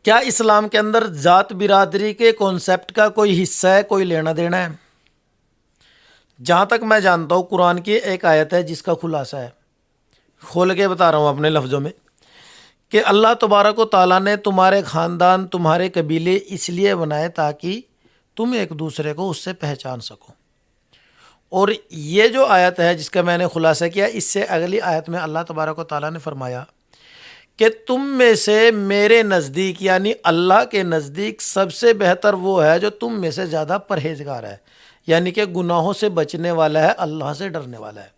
کیا اسلام کے اندر ذات برادری کے کانسیپٹ کا کوئی حصہ ہے، کوئی لینا دینا ہے؟ جہاں تک میں جانتا ہوں قرآن کی ایک آیت ہے جس کا خلاصہ ہے، کھول کے بتا رہا ہوں اپنے لفظوں میں، کہ اللہ تبارک و تعالیٰ نے تمہارے خاندان، تمہارے قبیلے اس لیے بنائے تاکہ تم ایک دوسرے کو اس سے پہچان سکو۔ اور یہ جو آیت ہے جس کا میں نے خلاصہ کیا، اس سے اگلی آیت میں اللہ تبارک و تعالیٰ نے فرمایا کہ تم میں سے میرے نزدیک یعنی اللہ کے نزدیک سب سے بہتر وہ ہے جو تم میں سے زیادہ پرہیزگار ہے، یعنی کہ گناہوں سے بچنے والا ہے، اللہ سے ڈرنے والا ہے۔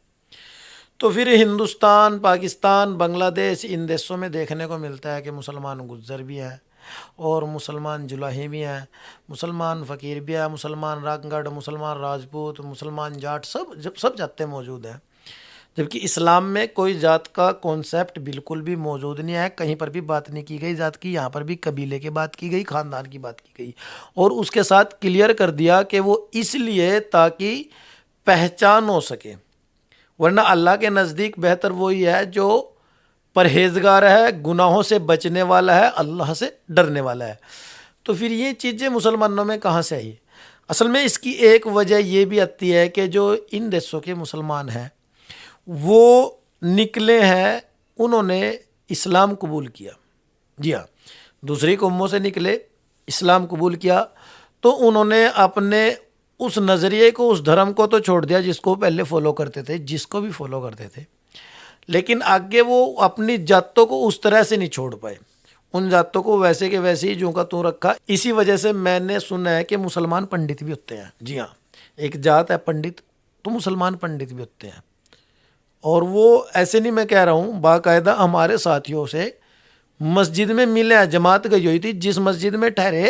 تو پھر ہندوستان، پاکستان، بنگلہ دیش، ان دیشوں میں دیکھنے کو ملتا ہے کہ مسلمان گجر بھی ہیں اور مسلمان جلاہی بھی ہیں، مسلمان فقیر بھی ہیں، مسلمان رنگڑ، مسلمان راجپوت، مسلمان جاٹ، سب جاتیں موجود ہیں، جبکہ اسلام میں کوئی ذات کا کانسیپٹ بالکل بھی موجود نہیں ہے، کہیں پر بھی بات نہیں کی گئی ذات کی، یہاں پر بھی قبیلے کی بات کی گئی، خاندان کی بات کی گئی، اور اس کے ساتھ کلیئر کر دیا کہ وہ اس لیے تاکہ پہچان ہو سکے، ورنہ اللہ کے نزدیک بہتر وہی ہے جو پرہیزگار ہے، گناہوں سے بچنے والا ہے، اللہ سے ڈرنے والا ہے۔ تو پھر یہ چیزیں مسلمانوں میں کہاں سے آئی؟ اصل میں اس کی ایک وجہ یہ بھی آتی ہے کہ جو ان دیشوں کے مسلمان ہیں وہ نکلے ہیں، انہوں نے اسلام قبول کیا، جی ہاں، دوسری قوموں سے نکلے، اسلام قبول کیا، تو انہوں نے اپنے اس نظریے کو، اس دھرم کو تو چھوڑ دیا جس کو پہلے فالو کرتے تھے، جس کو بھی فالو کرتے تھے، لیکن آگے وہ اپنی جاتوں کو اس طرح سے نہیں چھوڑ پائے، ان جاتوں کو ویسے کہ ویسے ہی جو کا تو رکھا۔ اسی وجہ سے میں نے سنا ہے کہ مسلمان پنڈت بھی ہوتے ہیں، جی ہاں، ایک جات ہے پنڈت، تو مسلمان پنڈت بھی ہوتے ہیں، اور وہ ایسے نہیں میں کہہ رہا ہوں، باقاعدہ ہمارے ساتھیوں سے مسجد میں ملے ہیں، جماعت گئی ہوئی تھی، جس مسجد میں ٹھہرے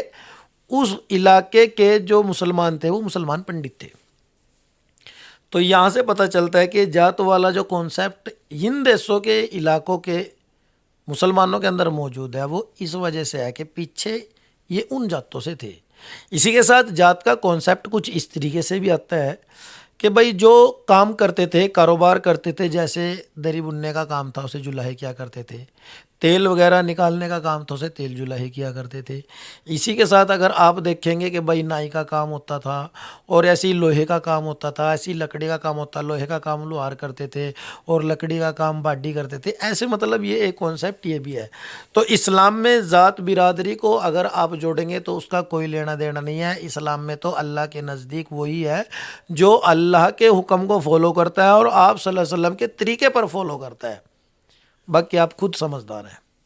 اس علاقے کے جو مسلمان تھے وہ مسلمان پنڈت تھے۔ تو یہاں سے پتہ چلتا ہے کہ جات والا جو کانسیپٹ ان دیشوں کے علاقوں کے مسلمانوں کے اندر موجود ہے وہ اس وجہ سے ہے کہ پیچھے یہ ان جاتوں سے تھے۔ اسی کے ساتھ جات کا کانسیپٹ کچھ اس طریقے سے بھی آتا ہے کہ بھائی جو کام کرتے تھے، کاروبار کرتے تھے، جیسے دری بننے کا کام تھا اسے جلاہے کیا کرتے تھے، تیل وغیرہ نکالنے کا کام تھا اسے تیل جلاہے کیا کرتے تھے۔ اسی کے ساتھ اگر آپ دیکھیں گے کہ بھائی نائی کا کام ہوتا تھا، اور ایسی لوہے کا کام ہوتا تھا، ایسی لکڑی کا کام ہوتا، لوہے کا کام لوہار کرتے تھے اور لکڑی کا کام باڈی کرتے تھے، ایسے مطلب یہ ایک کانسیپٹ یہ بھی ہے۔ تو اسلام میں ذات برادری کو اگر آپ جوڑیں گے تو اس کا کوئی لینا دینا نہیں ہے، اسلام میں تو اللہ کے نزدیک وہی ہے جو اللہ کے حکم کو فالو کرتا ہے اور آپ صلی اللہ علیہ وسلم کے طریقے پر فالو کرتا ہے، باقی آپ خود سمجھدار ہیں۔